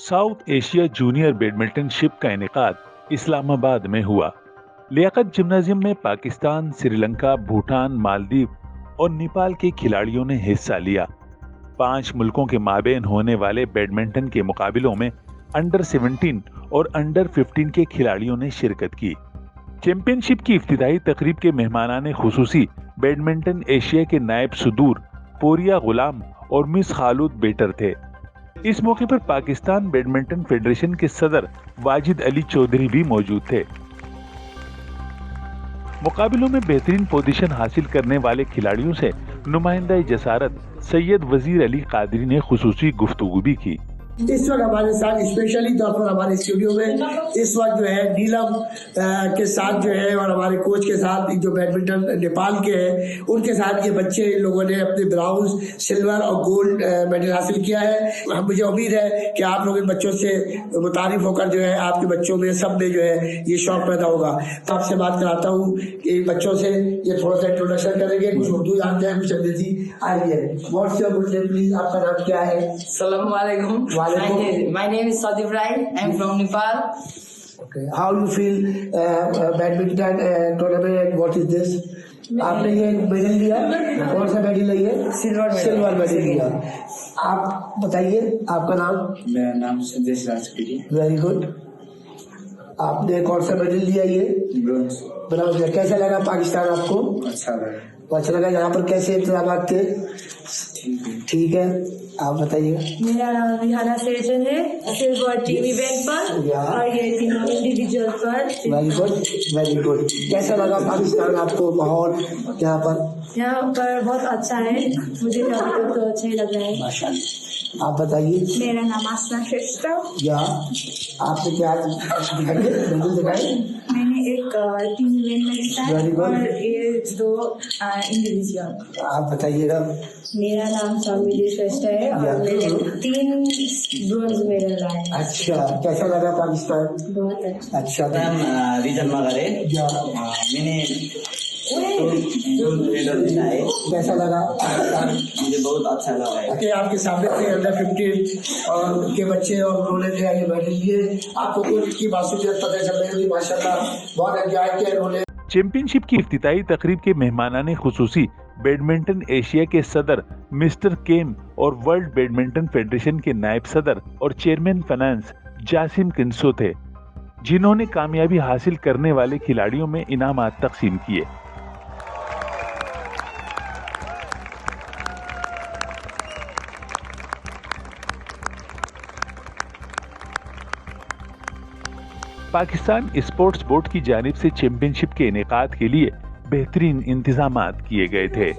South Asia junior बैडमिंटनशिप का इनेकाद इस्लामाबाद में हुआ। लियाकत जिम्नाजियम में पाकिस्तान, श्रीलंका, भूटान, मालदीव और नेपाल के खिलाड़ियों ने हिस्सा लिया। 5 मुल्कों के माबेन होने वाले बैडमिंटन के मुकाबलों में अंडर 17 और अंडर 15 के खिलाड़ियों ने शिरकत की। चैंपियनशिप की इफ्तिताई तकरीब के मेहमानाने खुसूसी बैडमिंटन एशिया के नायब सदूर पोरिया गुलाम और मिस खालूद बेटर थे। इस मौके पर पाकिस्तान बैडमिंटन फेडरेशन के सदर वाजिद अली चौधरी भी मौजूद थे। मुकाबलों में बेहतरीन पोजीशन हासिल करने वाले खिलाड़ियों से नुमाइंदा जसारत सैयद वजीर अली कादरी ने खुसूसी गुफ्तगू भी की। इस वक्त हमारे साथ स्पेशली तौर पर हमारे स्टूडियो में इस वक्त जो है नीलम के साथ जो है और हमारे कोच के साथ जो बैडमिंटन नेपाल के हैं उनके साथ ये बच्चे इन लोगों ने अपने ब्राउन्ज, सिल्वर और गोल्ड मेडल हासिल किया है। मुझे उम्मीद है कि आप लोग इन बच्चों से मुतारिफ होकर जो है आपके बच्चों में सब में जो है ये शौक पैदा होगा। तो आपसे बात कराता हूँ कि बच्चों से ये थोड़ा सा इंट्रोडक्शन करेंगे, कुछ उर्दू जानते हैं, कुछ अंग्रेजी। आइए, what's your good name please, आपका नाम क्या है? Assalamu alaikum. My name is Saad Ibrahim. I'm from Nepal. Okay. How you feel badminton tournament? What is this? आपने ये मेडल लिया, कौन सा मेडल लिया? सिल्वर मेडल लिया। आप बताइए आपका नाम? मेरा नाम सुदेश राजगिरी। Very good. आपने कौन सा मेडल लिया? ये ब्राउन्ज। कैसा लगा पाकिस्तान आपको? अच्छा लगा। यहाँ पर कैसे इंतजाम थे? ठीक है, आप बताइए। मेरा नाम रिहाना सेजन है, सिल्वर टीम इवेंट पर और ये तीनों इंडिविजुअल पर। Very good, very good. कैसा लगा पाकिस्तान आपको माहौल यहाँ पर? यहाँ पर बहुत अच्छा है, मुझे तो अच्छा ही लग रहा है। माशाल्लाह। आप बताइए। मेरा नाम आसना श्रेष्ठ है। या आपने क्या दिखाई? मैंने एक टीम इवेंट में हिस्सा है और ये 2 इंडिविजुअल। आप बताइएगा। मेरा नाम सौमिली श्रेष्ठ है और मैंने 3 ब्रोंज मेडल लाए। अच्छा, कैसा लगा पाकिस्तान? बहुत अच्छा। अच्छा, रिजन मगरे मैंने मेडल जीता है। कैसा लगा? मुझे बहुत अच्छा लगा है। कि आपके सामने थे अंडर 15 और के बच्चे और उन्होंने जो है मेडल लिए। आपको कुछ की मासूमियत पता चल रही है? माशाल्लाह बहुत एंजॉय किया उन्होंने। चैंपियनशिप की इफ्तिताई तकरीब के मेहमानाने खुसूसी बैडमिंटन एशिया के सदर मिस्टर केम और वर्ल्ड बैडमिंटन फेडरेशन के नायब सदर और चेयरमैन फाइनेंस जासिम किंसो थे, जिन्होंने कामयाबी हासिल करने वाले खिलाड़ियों में इनामात तकसीम किए। पाकिस्तान स्पोर्ट्स बोर्ड की जानिब से चैंपियनशिप के इनेकाद के लिए बेहतरीन इंतजामात किए गए थे।